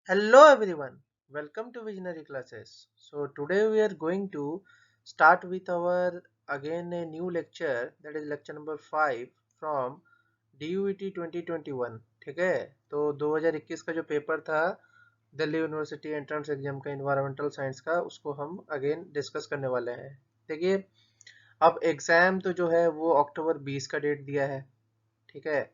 Hello everyone, welcome to Visionary Classes. So today we are going to start with our again a new lecture, that is lecture number 5 from DUET 2021. ठीक है, तो 2021 का जो paper था Delhi university entrance exam का environmental science का, उसको हम अगेन डिस्कस करने वाले हैं। देखिए, अब एग्जाम तो जो है वो अक्टूबर 20 का डेट दिया है, ठीक है।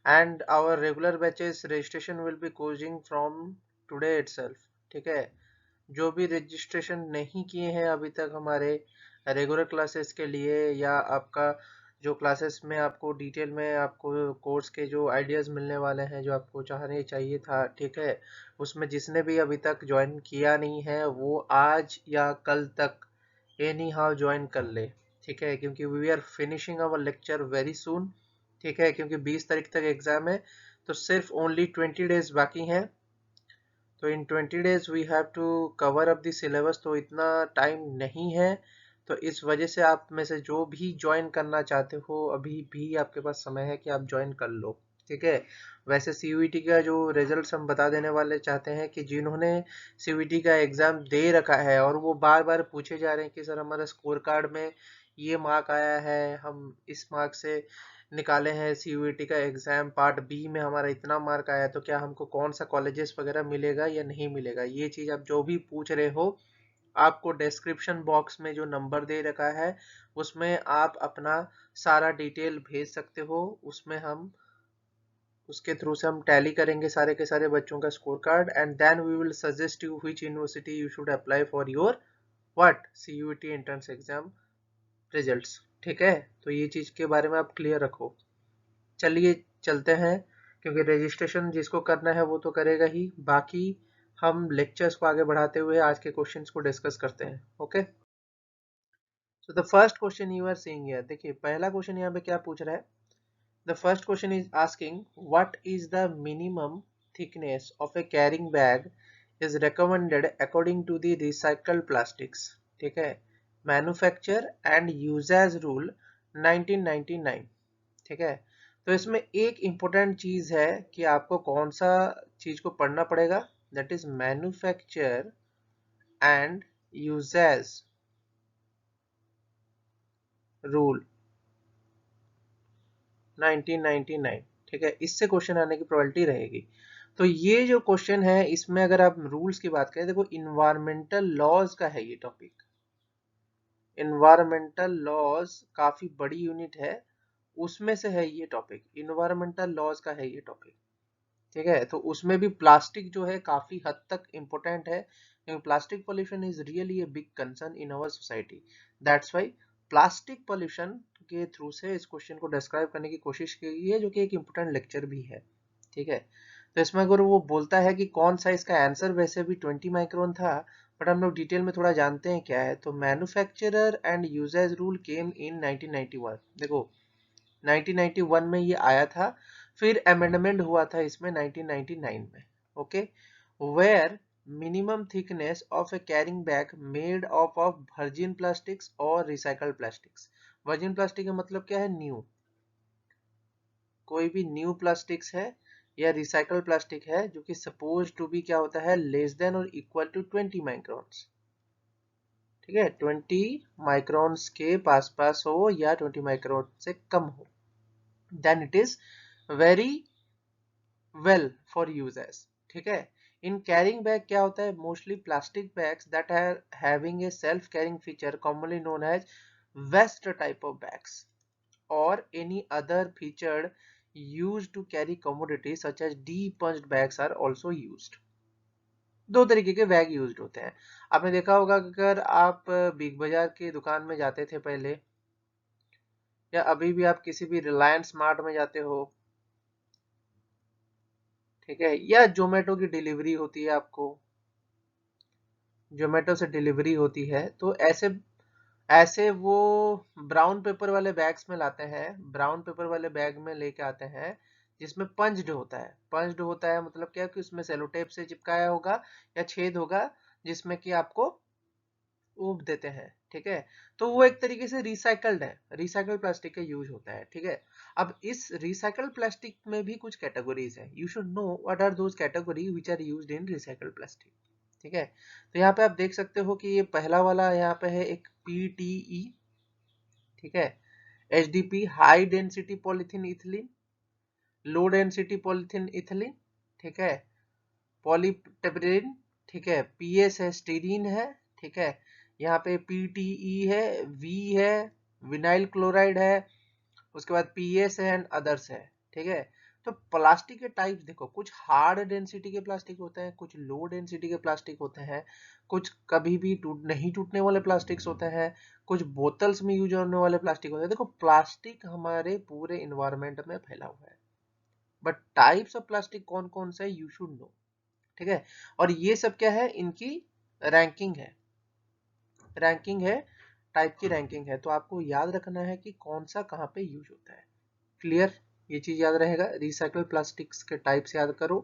And our regular batches registration will be closing from today itself, ठीक है। जो भी रजिस्ट्रेशन नहीं किए हैं अभी तक हमारे रेगुलर क्लासेस के लिए, या आपका जो क्लासेस में आपको डिटेल में आपको कोर्स के जो आइडियाज़ मिलने वाले हैं, जो आपको चाहने चाहिए था, ठीक है, उसमें जिसने भी अभी तक ज्वाइन किया नहीं है वो आज या कल तक एनी हाउ ज्वाइन कर ले, ठीक है, क्योंकि we are finishing our lecture very soon, ठीक है, क्योंकि 20 तारीख तक एग्जाम है, तो सिर्फ ओनली 20 डेज बाकी हैं। तो इन 20 days we have to cover up the syllabus, तो इतना टाइम नहीं है। तो इस वजह से आप में से जो भी ज्वाइन करना चाहते हो अभी भी आपके पास समय है कि आप ज्वाइन कर लो, ठीक है। वैसे सीयूईटी का जो रिजल्ट्स हम बता देने वाले चाहते हैं कि जिन्होंने सीयूईटी का एग्ज़ाम दे रखा है और वो बार बार पूछे जा रहे हैं कि सर हमारा स्कोर कार्ड में ये मार्क आया है, हम इस मार्क से निकाले हैं, सीयूईटी का एग्जाम पार्ट बी में हमारा इतना मार्क आया, तो क्या हमको कौन सा कॉलेजेस वगैरह मिलेगा या नहीं मिलेगा। ये चीज़ आप जो भी पूछ रहे हो, आपको डिस्क्रिप्शन बॉक्स में जो नंबर दे रखा है उसमें आप अपना सारा डिटेल भेज सकते हो। उसमें हम उसके थ्रू से हम टैली करेंगे सारे के सारे बच्चों का score card, and then we will suggest you which university you should apply for your what CUET entrance exam results, ठीक है। तो ये चीज़ के बारे में आप क्लियर रखो। चलिए चलते हैं, क्योंकि रजिस्ट्रेशन जिसको करना है वो तो करेगा ही, बाकी हम लेक्चर्स को आगे बढ़ाते हुए आज के क्वेश्चंस को डिस्कस करते हैं। Okay, so the first question you are seeing here, देखिए पहला क्वेश्चन यहाँ पे क्या पूछ रहा है। The first question is asking what is the minimum thickness of a carrying bag is recommended according to the recycled plastics, ठीक है, मैन्युफैक्चर एंड यूजेज रूल 1999, ठीक है। तो इसमें एक इम्पोर्टेंट चीज है कि आपको कौन सा चीज को पढ़ना पड़ेगा, that is manufacture and usages rule 1999, ठीक है। इससे क्वेश्चन आने की प्रोबेबिलिटी रहेगी। तो ये जो क्वेश्चन है इसमें अगर आप रूल्स की बात करें, देखो इन्वायरमेंटल लॉज का है ये टॉपिक। इन्वायरमेंटल लॉज काफी बड़ी यूनिट है, उसमें से है ये टॉपिक, इन्वायरमेंटल लॉज का है ये टॉपिक, ठीक है। तो उसमें भी प्लास्टिक जो है काफी हद तक इम्पोर्टेंट है, क्योंकि plastic pollution is really a big concern in our society. That's why plastic pollution के थ्रू से इस क्वेश्चन को डिस्क्राइब करने की कोशिश की गई है, जो कि एक इम्पोर्टेंट लेक्चर भी है, ठीक है। तो इसमें अगर वो बोलता है कि कौन सा इसका आंसर, वैसे भी 20 माइक्रोन था, बट हम लोग डिटेल में थोड़ा जानते हैं क्या है। तो मैन्युफैक्चरर एंड यूजेज रूल केम इन 1991, देखो 1991 में ये आया था, फिर अमेंडमेंट हुआ था इसमें 1999 में, okay. Where minimum thickness of a carrying bag made of virgin plastics और रिसाइकल्ड प्लास्टिक्स। वर्जिन प्लास्टिक का मतलब क्या है, न्यू, कोई भी न्यू प्लास्टिक्स है या रिसाइकल प्लास्टिक है जो कि सपोज टू बी क्या होता है, लेस देन और इक्वल टू 20 माइक्रोन्स, ठीक है, 20 माइक्रोन्स के पास पास हो या 20 माइक्रोन से कम हो, then it is very well for users, ठीक है। इन कैरिंग बैग क्या होता है, mostly plastic bags that are having a self carrying feature commonly known as vest type of bags, और any other featured used to carry commodities such as de-punched bags are also used। दो तरीके के bag used होते हैं। आपने देखा होगा कि अगर आप बिग बाजार की दुकान में जाते थे पहले, या अभी भी आप किसी भी रिलायंस स्मार्ट में जाते हो, ठीक है, या जोमेटो की डिलीवरी होती है, आपको जोमेटो से डिलीवरी होती है, तो ऐसे ऐसे वो ब्राउन पेपर वाले बैग्स में लाते हैं, ब्राउन पेपर वाले बैग में लेके आते हैं, जिसमें पंच्ड होता है। पंच्ड होता है मतलब क्या, कि उसमें सेलोटेप से चिपकाया होगा या छेद होगा, जिसमें कि आपको वो देते हैं, ठीक है। तो वो एक तरीके से रिसाइकल्ड है, रिसाइकल्ड प्लास्टिक का यूज होता है, ठीक है। अब इस रिसाइकल्ड प्लास्टिक में भी कुछ कैटेगरीज है, you should know what are those category which are used in recycled plastic, ठीक है। तो यहाँ पे आप देख सकते हो कि ये पहला वाला यहाँ पे है एक PTE, ठीक है, HDP high density polythene ethylene, low density polythene ethylene, ठीक है, पॉलीटेपरेन, ठीक है, PS है, स्टीरीन है, ठीक है, यहाँ पे PTE है, V है, विनाइल क्लोराइड है, उसके बाद PS है एंड अदर्स है, ठीक है। तो प्लास्टिक के टाइप्स देखो, कुछ हार्ड डेंसिटी के प्लास्टिक होते हैं, कुछ लो डेंसिटी के प्लास्टिक होते हैं, कुछ कभी भी नहीं टूटने वाले प्लास्टिक्स होते हैं, कुछ बोतल्स में यूज होने वाले प्लास्टिक होते हैं। देखो प्लास्टिक हमारे पूरे इन्वायरमेंट में फैला हुआ है, बट टाइप्स ऑफ प्लास्टिक कौन कौन सा है यू शुड नो, ठीक है। और ये सब क्या है, इनकी रैंकिंग है, रैंकिंग है, टाइप की रैंकिंग है। तो आपको याद रखना है कि कौन सा कहाँ पे यूज होता है। क्लियर, ये चीज याद रहेगा। रिसाइकल प्लास्टिक्स के टाइप्स याद करो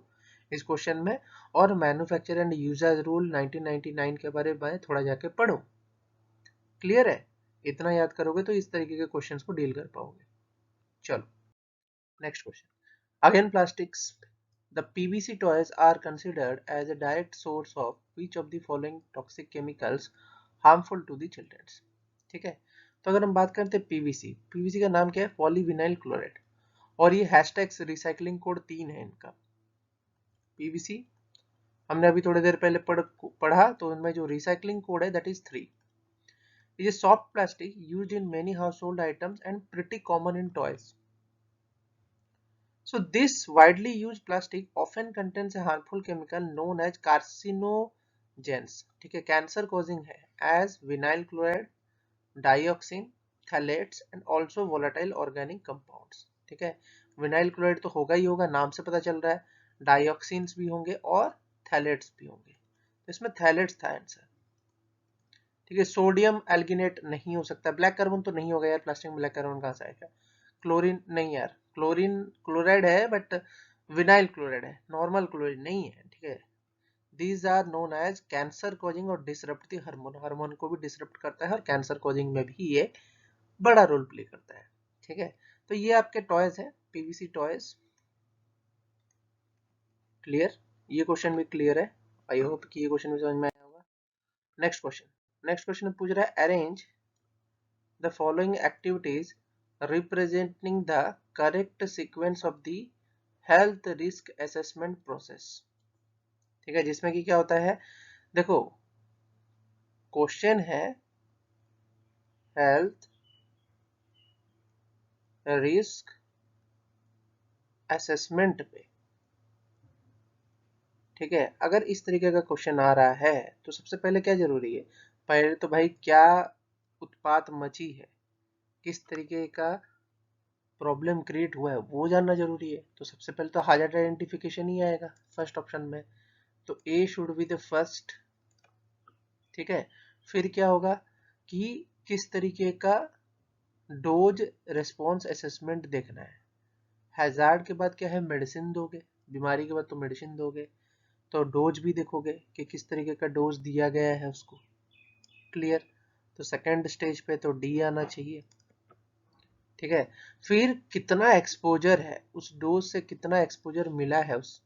इस क्वेश्चन में, और मैन्युफैक्चर एंड यूजर रूल 1999 के बारे में थोड़ा जाके पढ़ो। क्लियर है, इतना याद करोगे तो इस तरीके के क्वेश्चंस को डील कर पाओगे। चलो next question, again plastics, the PVC toys are considered as a direct source of which of the following toxic chemicals harmful to the children, ठीक है। तो अगर हम बात करते हैं पीवीसी का नाम क्या है, पॉलीविनाइल क्लोराइड, और ये हैशटैग रिसाइकलिंग कोड 3 है इनका। पीवीसी हमने अभी थोड़ी देर पहले पढ़ा, तो इनमें जो रिसाइकलिंग कोड है that is 3। It is soft plastic used in many household items and pretty common in toys. So this widely used plastic often contains a harmful chemical known as carcinogens, ठीक है, cancer causing है, as vinyl chloride, dioxin, phthalates and also volatile organic compounds, ठीक है। Vinyl chloride तो होगा ही होगा, नाम से पता चल रहा है, डाइऑक्सिन्स भी होंगे और थैलेट्स भी होंगे, तो इसमें थैलेट्स था आंसर, ठीक है। सोडियम एल्गिनेट नहीं हो सकता, ब्लैक कार्बन तो नहीं होगा यार, प्लास्टिक में ब्लैक कार्बन कहाँ से आएगा। क्लोरीन नहीं यार, क्लोरीन क्लोराइड है बट विनाइल क्लोराइड है, नॉर्मल क्लोरीन नहीं है, ठीक है। These are known as cancer causing और डिसरप्ट द हार्मोन, हार्मोन को भी डिसरप्ट करता है और कैंसर कॉजिंग में भी ये बड़ा रोल प्ले करता है, ठीक है। तो ये आपके टॉयज है, पीवीसी टॉयज। क्लियर, ये क्वेश्चन भी क्लियर है, आई होप कि ये क्वेश्चन भी समझ में आया होगा। नेक्स्ट क्वेश्चन, नेक्स्ट क्वेश्चन पूछ रहा है, arrange the following activities representing the correct sequence of the health risk assessment process, ठीक है। जिसमें कि क्या होता है, देखो क्वेश्चन है हेल्थ रिस्क असेसमेंट पे, ठीक है। अगर इस तरीके का क्वेश्चन आ रहा है तो सबसे पहले क्या जरूरी है, पहले तो भाई क्या उत्पात मची है, किस तरीके का प्रॉब्लम क्रिएट हुआ है वो जानना जरूरी है। तो सबसे पहले तो हाजर आइडेंटिफिकेशन ही आएगा फर्स्ट ऑप्शन में, तो ए शुड बी द फर्स्ट, ठीक है। फिर क्या होगा कि किस तरीके का डोज रिस्पॉन्स असेसमेंट देखना है। हैजार्ड के बाद क्या है, मेडिसिन दोगे, बीमारी के बाद तो मेडिसिन दोगे, तो डोज भी देखोगे कि किस तरीके का डोज दिया गया है उसको। क्लियर, तो सेकेंड स्टेज पे तो डी आना चाहिए, ठीक है। फिर कितना एक्सपोजर है, उस डोज से कितना एक्सपोजर मिला है, उस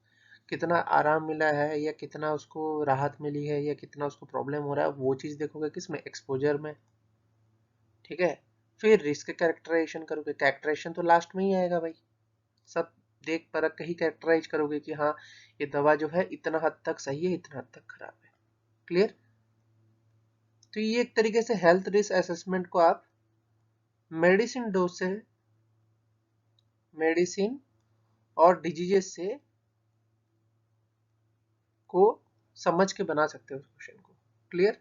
कितना आराम मिला है या कितना उसको राहत मिली है या कितना उसको प्रॉब्लम हो रहा है, वो चीज देखोगे किसमें, एक्सपोजर में, ठीक है। फिर रिस्क कैरेक्टराइजेशन करोगे, कैरेक्टराइजेशन तो लास्ट में ही आएगा भाई, सब देख परख के ही कैरेक्टराइज करोगे कि हाँ ये दवा जो है इतना हद तक सही है, इतना हद तक खराब है। क्लियर, तो ये एक तरीके से हेल्थ रिस्क असेसमेंट को आप मेडिसिन डोज से, मेडिसिन और डिजीजेस से को समझ के बना सकते हो उस क्वेश्चन को। क्लियर,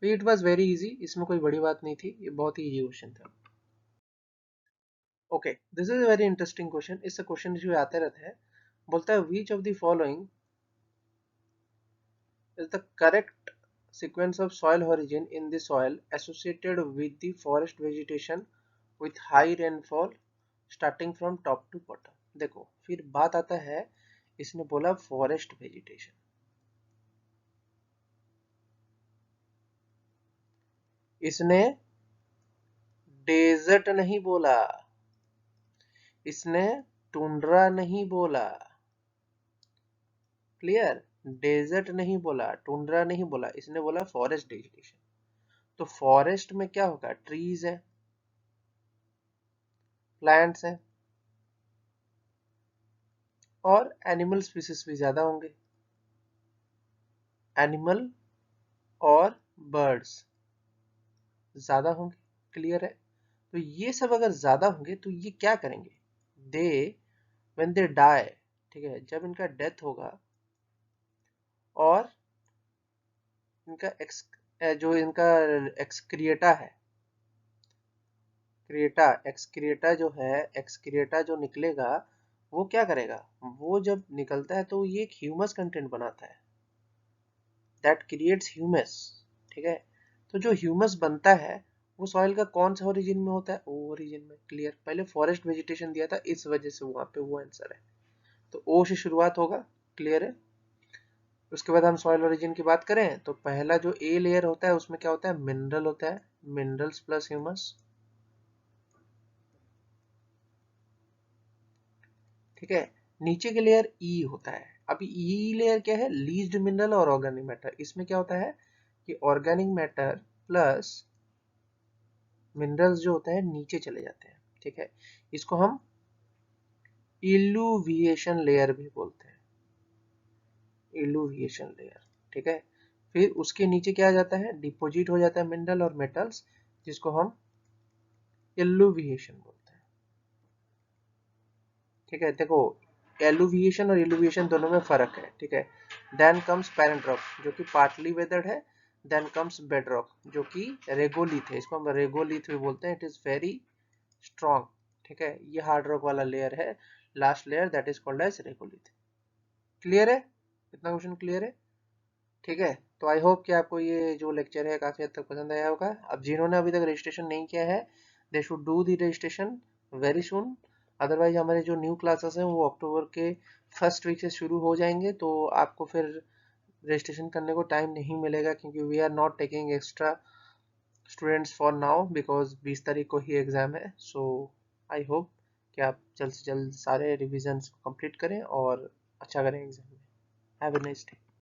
तो इट वाज वेरी इजी, इसमें कोई बड़ी बात नहीं थी, ये बहुत ही इजी क्वेश्चन था। Okay, this is a very interesting question, इससे क्वेश्चन जो आते रहते हैं। बोलता है which of the following is the correct sequence of soil origin in the soil associated with the forest vegetation with high rainfall starting from top to bottom। देखो फिर बात आता है, इसने बोला फॉरेस्ट वेजिटेशन, इसने डेजर्ट नहीं बोला, इसने टुंड्रा नहीं बोला। क्लियर? डेजर्ट नहीं बोला, टुंड्रा नहीं बोला, इसने बोला फॉरेस्ट वेजिटेशन। तो फॉरेस्ट में क्या होगा? ट्रीज है, प्लांट्स है, और एनिमल स्पीसीज भी ज्यादा होंगे। एनिमल और बर्ड्स ज्यादा होंगे। क्लियर है? तो ये सब अगर ज्यादा होंगे तो ये क्या करेंगे? दे व्हेन दे डाई, ठीक है, जब इनका डेथ होगा और इनका जो इनका एक्सक्रिएटा है, एक्सक्रिएटा जो है, एक्सक्रिएटा जो निकलेगा वो क्या करेगा? वो जब निकलता है तो ये एक ह्यूमस कंटेंट बनाता है, दैट क्रिएट्स ह्यूमस। ठीक है? तो जो ह्यूमस बनता है वो सॉइल का कौन सा ओरिजिन में होता है? ओ ओरिजिन में। क्लियर? पहले फॉरेस्ट वेजिटेशन दिया था, इस वजह से वहां पे वो आंसर है। तो ओ से शुरुआत होगा। क्लियर है? उसके बाद हम सॉइल ओरिजिन की बात करें तो पहला जो ए लेयर होता है उसमें क्या होता है? मिनरल होता है, मिनरल्स प्लस ह्यूमस। ठीक है? नीचे के लेयर ई होता है। अभी ई लेयर क्या है? लीज्ड मिनरल और ऑर्गेनिक मैटर। इसमें क्या होता है कि ऑर्गेनिक मैटर प्लस मिनरल्स जो होते हैं नीचे चले जाते हैं। ठीक है? इसको हम इल्यूविएशन लेयर भी बोलते हैं, इल्यूविएशन लेयर। ठीक है? फिर उसके नीचे क्या आ जाता है? डिपोजिट हो जाता है मिनरल और मेटल्स, जिसको हम इल्यूविएशन बोलते हैं। ठीक है? देखो, एलुविएशन और इल्यूविएशन दोनों में फर्क है। ठीक है? देन कम्स पैरेंट रॉक जो कि पार्टली वेदर्ड है। देन कम्स बेड रॉक जो कि रेगोलिथ है, इसको हम रेगोलिथ भी बोलते हैं। It is very strong. ठीक है? ये हार्ड रॉक वाला लेयर है, last layer, that is called as regolith. Clear है? इतना क्वेश्चन क्लियर है? ठीक है? तो आई होप कि आपको ये जो लेक्चर है काफी हद तक पसंद आया होगा। अब जिन्होंने अभी तक रजिस्ट्रेशन नहीं किया है, they should do the registration very soon. Otherwise हमारे जो न्यू क्लासेस हैं वो अक्टूबर के फर्स्ट वीक से शुरू हो जाएंगे, तो आपको फिर रजिस्ट्रेशन करने को टाइम नहीं मिलेगा, क्योंकि we are not taking extra students for now, because 20 तारीख को ही एग्जाम है। सो आई होप कि आप जल्द से जल्द सारे रिविजन्स को कंप्लीट करें और अच्छा करें एग्जाम में। Have a nice day.